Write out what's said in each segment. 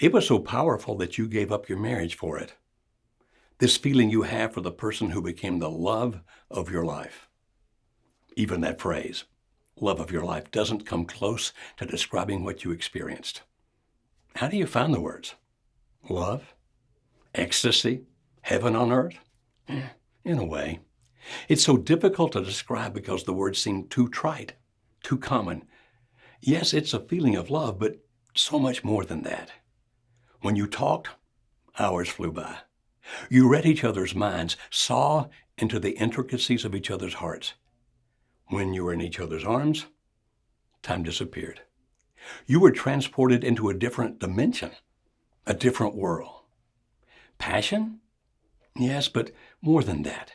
It was so powerful that you gave up your marriage for it. This feeling you have for the person who became the love of your life. Even that phrase, love of your life, doesn't come close to describing what you experienced. How do you find the words? Love? Ecstasy? Heaven on earth? In a way. It's so difficult to describe because the words seem too trite, too common. Yes, it's a feeling of love, but so much more than that. When you talked, hours flew by. You read each other's minds, saw into the intricacies of each other's hearts. When you were in each other's arms, time disappeared. You were transported into a different dimension, a different world. Passion? Yes, but more than that.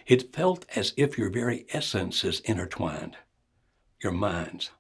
It felt as if your very essence is intertwined. Your minds,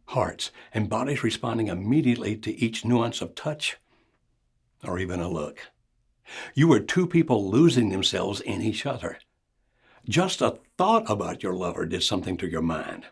hearts, and bodies responding immediately to each nuance of touch or even a look. You were two people losing themselves in each other. Just a thought about your lover did something to your mind,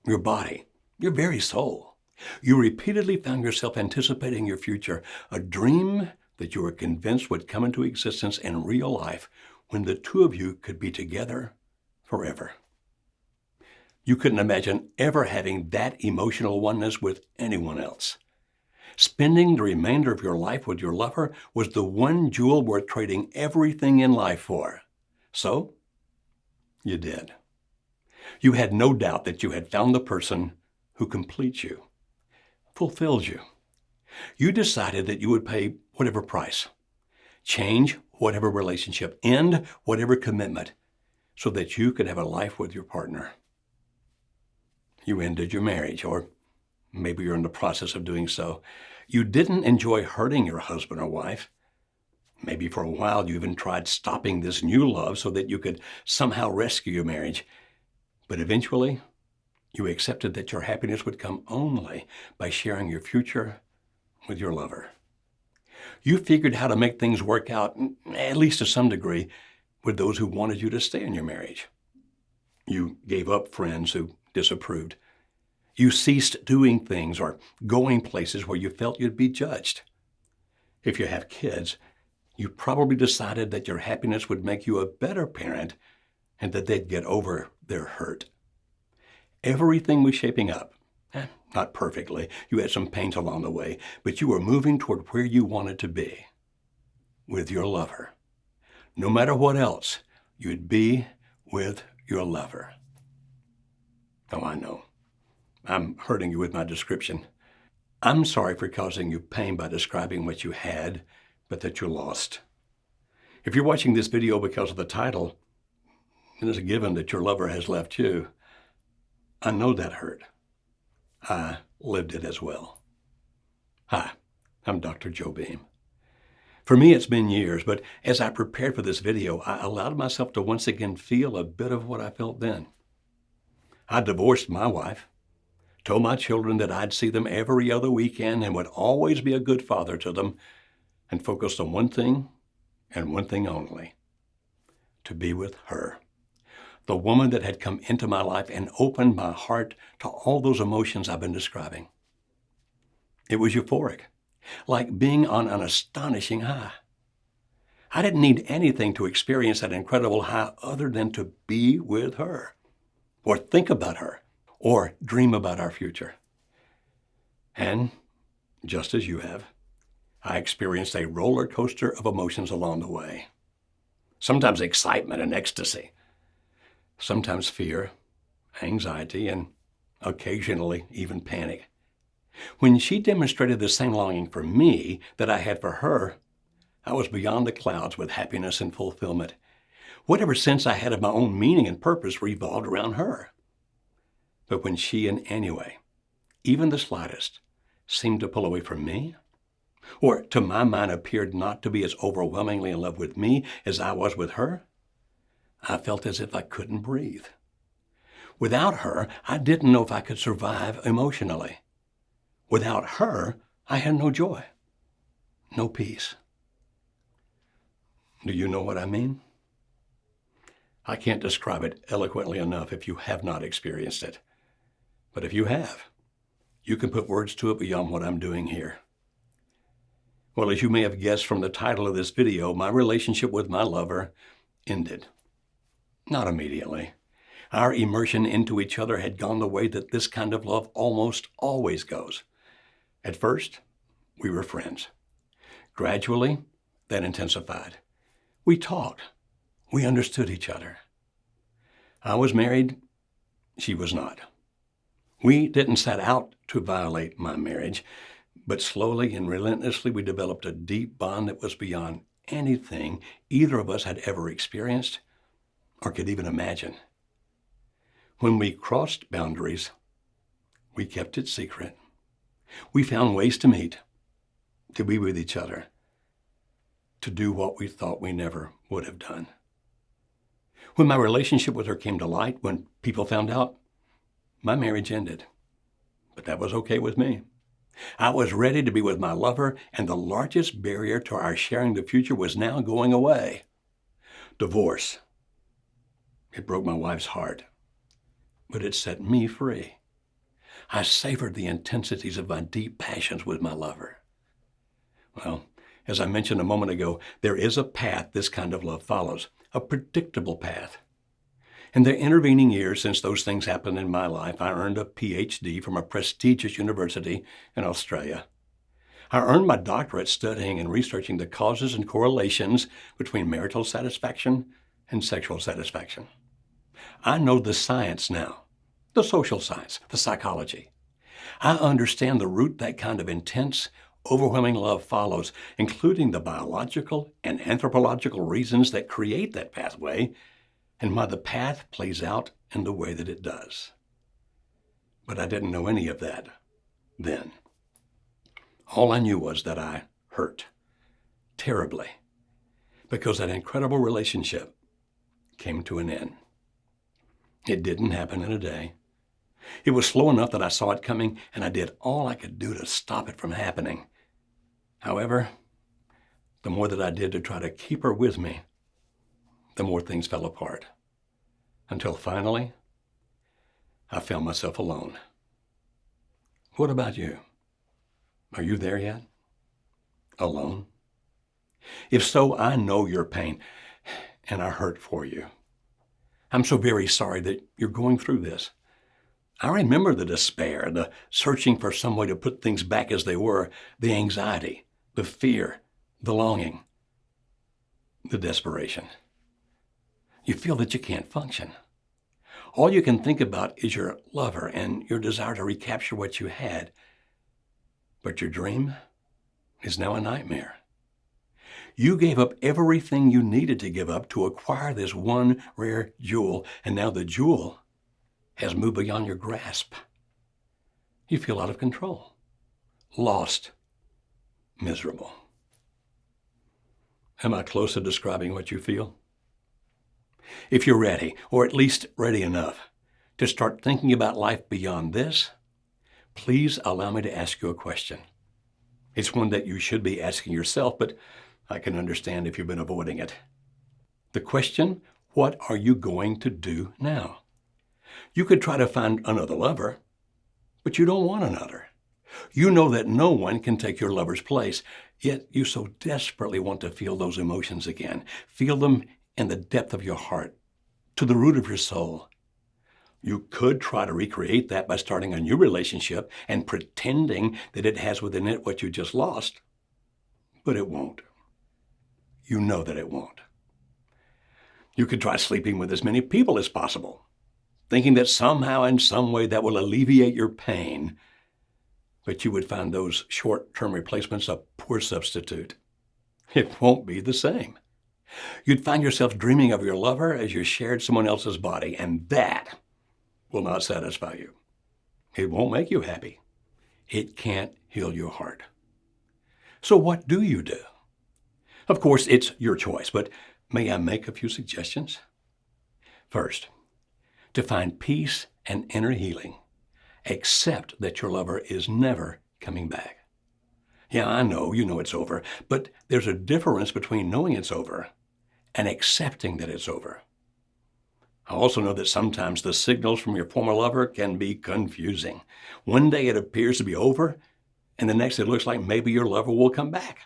your body, your very soul. You repeatedly found yourself anticipating your future, a dream that you were convinced would come into existence in real life when the two of you could be together forever. You couldn't imagine ever having that emotional oneness with anyone else. Spending the remainder of your life with your lover was the one jewel worth trading everything in life for. So, you did. You had no doubt that you had found the person who completes you, fulfills you. You decided that you would pay whatever price, change whatever relationship, end whatever commitment, so that you could have a life with your partner. You ended your marriage, or maybe you're in the process of doing so. You didn't enjoy hurting your husband or wife. Maybe for a while you even tried stopping this new love so that you could somehow rescue your marriage. But eventually, you accepted that your happiness would come only by sharing your future with your lover. You figured how to make things work out, at least to some degree, with those who wanted you to stay in your marriage. You gave up friends who disapproved. You ceased doing things or going places where you felt you'd be judged. If you have kids, you probably decided that your happiness would make you a better parent and that they'd get over their hurt. Everything was shaping up. Not perfectly. You had some pains along the way, but you were moving toward where you wanted to be, with your lover. No matter what else, you'd be with your lover. Oh, I know. I'm hurting you with my description. I'm sorry for causing you pain by describing what you had, but that you lost. If you're watching this video because of the title, it is a given that your lover has left you. I know that hurt. I lived it as well. Hi, I'm Dr. Joe Beam. For me, it's been years, but as I prepared for this video, I allowed myself to once again feel a bit of what I felt then. I divorced my wife, told my children that I'd see them every other weekend and would always be a good father to them, and focused on one thing and one thing only: to be with her. The woman that had come into my life and opened my heart to all those emotions I've been describing. It was euphoric, like being on an astonishing high. I didn't need anything to experience that incredible high other than to be with her, or think about her, or dream about our future. And just as you have, I experienced a roller coaster of emotions along the way. Sometimes excitement and ecstasy. Sometimes fear, anxiety, and occasionally even panic. When she demonstrated the same longing for me that I had for her, I was beyond the clouds with happiness and fulfillment. Whatever sense I had of my own meaning and purpose revolved around her. But when she in any way, even the slightest, seemed to pull away from me, or to my mind appeared not to be as overwhelmingly in love with me as I was with her, I felt as if I couldn't breathe. Without her, I didn't know if I could survive emotionally. Without her, I had no joy, no peace. Do you know what I mean? I can't describe it eloquently enough if you have not experienced it. But if you have, you can put words to it beyond what I'm doing here. Well, as you may have guessed from the title of this video, my relationship with my lover ended. Not immediately. Our immersion into each other had gone the way that this kind of love almost always goes. At first, we were friends. Gradually, that intensified. We talked. We understood each other. I was married. She was not. We didn't set out to violate my marriage, but slowly and relentlessly we developed a deep bond that was beyond anything either of us had ever experienced or could even imagine. When we crossed boundaries, we kept it secret. We found ways to meet, to be with each other, to do what we thought we never would have done. When my relationship with her came to light, when people found out, my marriage ended. But that was okay with me. I was ready to be with my lover, and the largest barrier to our sharing the future was now going away. Divorce. It broke my wife's heart, but it set me free. I savored the intensities of my deep passions with my lover. Well, as I mentioned a moment ago, there is a path this kind of love follows, a predictable path. In the intervening years since those things happened in my life, I earned a PhD from a prestigious university in Australia. I earned my doctorate studying and researching the causes and correlations between marital satisfaction and sexual satisfaction. I know the science now, the social science, the psychology. I understand the route that kind of intense, overwhelming love follows, including the biological and anthropological reasons that create that pathway and why the path plays out in the way that it does. But I didn't know any of that then. All I knew was that I hurt terribly because that incredible relationship came to an end. It didn't happen in a day. It was slow enough that I saw it coming, and I did all I could do to stop it from happening. However, the more that I did to try to keep her with me, the more things fell apart. Until finally, I found myself alone. What about you? Are you there yet? Alone? If so, I know your pain, and I hurt for you. I'm so very sorry that you're going through this. I remember the despair, the searching for some way to put things back as they were, the anxiety, the fear, the longing, the desperation. You feel that you can't function. All you can think about is your lover and your desire to recapture what you had. But your dream is now a nightmare. You gave up everything you needed to give up to acquire this one rare jewel, and now the jewel has moved beyond your grasp. You feel out of control, lost, miserable. Am I close to describing what you feel? If you're ready, or at least ready enough, to start thinking about life beyond this, please allow me to ask you a question. It's one that you should be asking yourself, but I can understand if you've been avoiding it. The question, what are you going to do now? You could try to find another lover, but you don't want another. You know that no one can take your lover's place, yet you so desperately want to feel those emotions again. Feel them in the depth of your heart, to the root of your soul. You could try to recreate that by starting a new relationship and pretending that it has within it what you just lost, but it won't. You know that it won't. You could try sleeping with as many people as possible, thinking that somehow in some way that will alleviate your pain, but you would find those short-term replacements a poor substitute. It won't be the same. You'd find yourself dreaming of your lover as you shared someone else's body, and that will not satisfy you. It won't make you happy. It can't heal your heart. So what do you do? Of course, it's your choice, but may I make a few suggestions? First, to find peace and inner healing, accept that your lover is never coming back. Yeah, I know, you know it's over, but there's a difference between knowing it's over and accepting that it's over. I also know that sometimes the signals from your former lover can be confusing. One day it appears to be over, and the next it looks like maybe your lover will come back.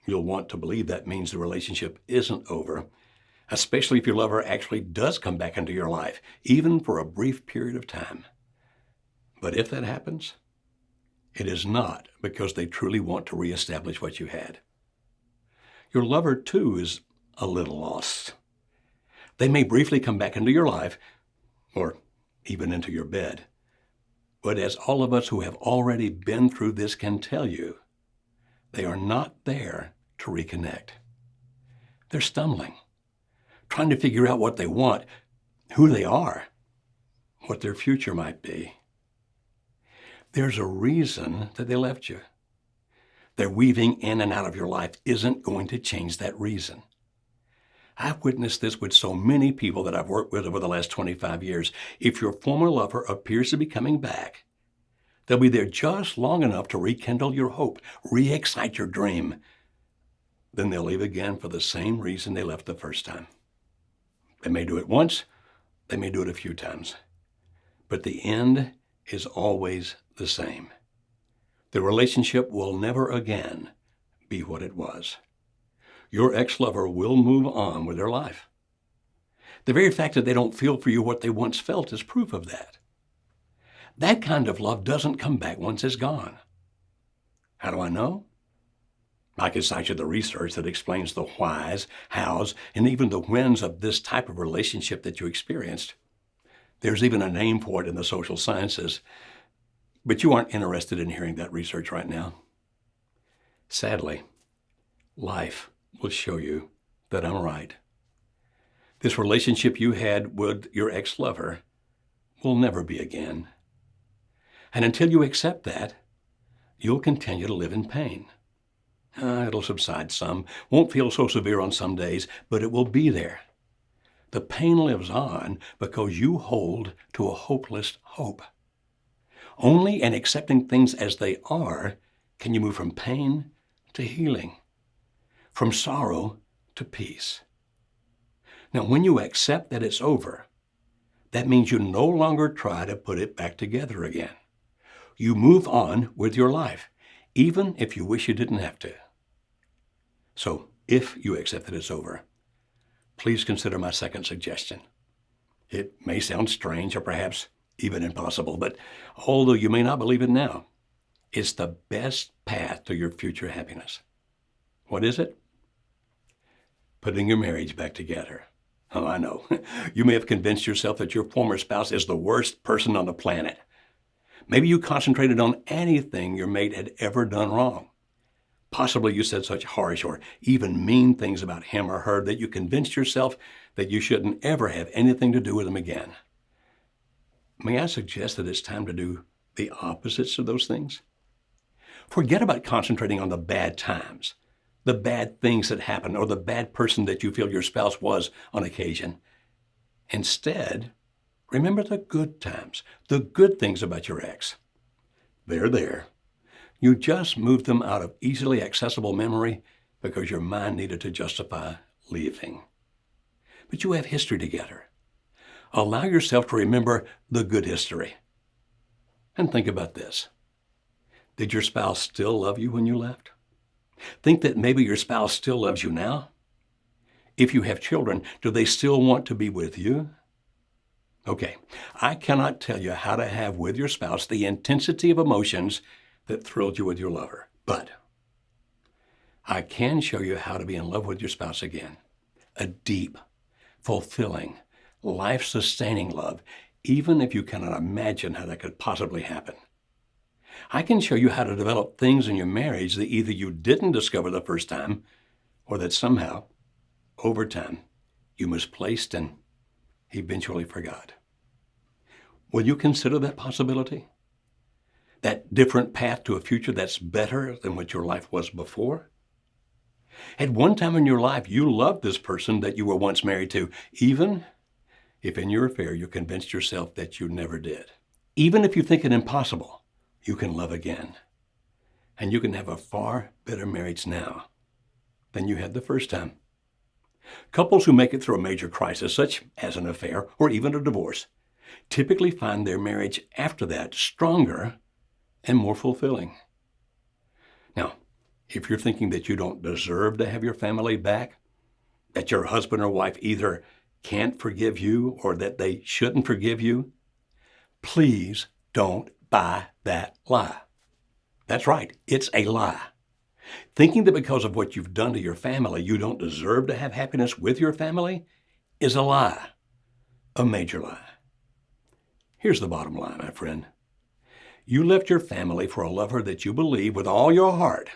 You'll want to believe that means the relationship isn't over, especially if your lover actually does come back into your life, even for a brief period of time. But if that happens, it is not because they truly want to reestablish what you had. Your lover, too, is a little lost. They may briefly come back into your life, or even into your bed. But as all of us who have already been through this can tell you, they are not there to reconnect. They're stumbling, trying to figure out what they want, who they are, what their future might be. There's a reason that they left you. Their weaving in and out of your life isn't going to change that reason. I've witnessed this with so many people that I've worked with over the last 25 years. If your former lover appears to be coming back, they'll be there just long enough to rekindle your hope, re-excite your dream. Then they'll leave again for the same reason they left the first time. They may do it once, they may do it a few times, but the end is always the same. The relationship will never again be what it was. Your ex-lover will move on with their life. The very fact that they don't feel for you what they once felt is proof of that. That kind of love doesn't come back once it's gone. How do I know? I can cite you the research that explains the whys, hows, and even the whens of this type of relationship that you experienced. There's even a name for it in the social sciences, but you aren't interested in hearing that research right now. Sadly, life will show you that I'm right. This relationship you had with your ex-lover will never be again. And until you accept that, you'll continue to live in pain. It'll subside some, won't feel so severe on some days, but it will be there. The pain lives on because you hold to a hopeless hope. Only in accepting things as they are can you move from pain to healing, from sorrow to peace. Now, when you accept that it's over, that means you no longer try to put it back together again. You move on with your life, even if you wish you didn't have to. So, if you accept that it's over, please consider my second suggestion. It may sound strange or perhaps even impossible, but although you may not believe it now, it's the best path to your future happiness. What is it? Putting your marriage back together. Oh, I know. You may have convinced yourself that your former spouse is the worst person on the planet. Maybe you concentrated on anything your mate had ever done wrong. Possibly you said such harsh or even mean things about him or her that you convinced yourself that you shouldn't ever have anything to do with them again. May I suggest that it's time to do the opposites of those things? Forget about concentrating on the bad times, the bad things that happened, or the bad person that you feel your spouse was on occasion. Instead, remember the good times, the good things about your ex. They're there. You just moved them out of easily accessible memory because your mind needed to justify leaving. But you have history together. Allow yourself to remember the good history. And think about this. Did your spouse still love you when you left? Think that maybe your spouse still loves you now? If you have children, do they still want to be with you? Okay, I cannot tell you how to have with your spouse the intensity of emotions that thrilled you with your lover, but I can show you how to be in love with your spouse again. A deep, fulfilling, life-sustaining love, even if you cannot imagine how that could possibly happen. I can show you how to develop things in your marriage that either you didn't discover the first time or that somehow, over time, you misplaced and eventually forgot. Will you consider that possibility? That different path to a future that's better than what your life was before? At one time in your life, you loved this person that you were once married to, even if in your affair you convinced yourself that you never did. Even if you think it impossible, you can love again. And you can have a far better marriage now than you had the first time. Couples who make it through a major crisis, such as an affair or even a divorce, typically find their marriage after that stronger and more fulfilling. Now, if you're thinking that you don't deserve to have your family back, that your husband or wife either can't forgive you or that they shouldn't forgive you, please don't buy that lie. That's right, it's a lie. Thinking that because of what you've done to your family, you don't deserve to have happiness with your family is a lie, a major lie. Here's the bottom line, my friend. You left your family for a lover that you believe with all your heart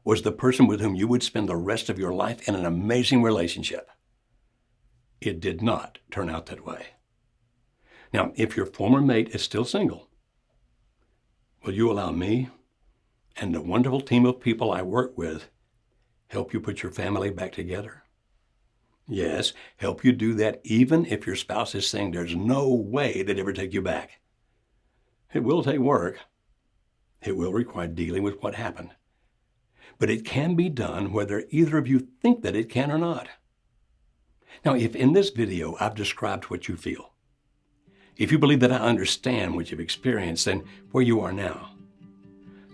was the person with whom you would spend the rest of your life in an amazing relationship. It did not turn out that way. Now, if your former mate is still single, will you allow me and the wonderful team of people I work with help you put your family back together? Yes, help you do that even if your spouse is saying there's no way they'd ever take you back. It will take work. It will require dealing with what happened. But it can be done whether either of you think that it can or not. Now, if in this video I've described what you feel, if you believe that I understand what you've experienced and where you are now,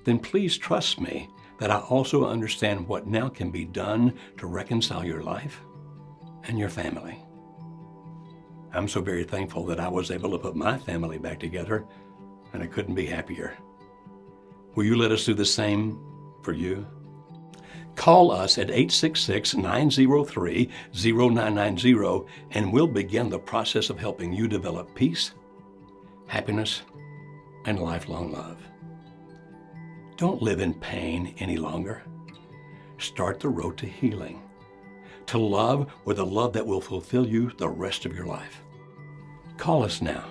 then please trust me that I also understand what now can be done to reconcile your life and your family. I'm so very thankful that I was able to put my family back together, and I couldn't be happier. Will you let us do the same for you? Call us at 866-903-0990 and we'll begin the process of helping you develop peace, happiness, and lifelong love. Don't live in pain any longer. Start the road to healing, to love with a love that will fulfill you the rest of your life. Call us now.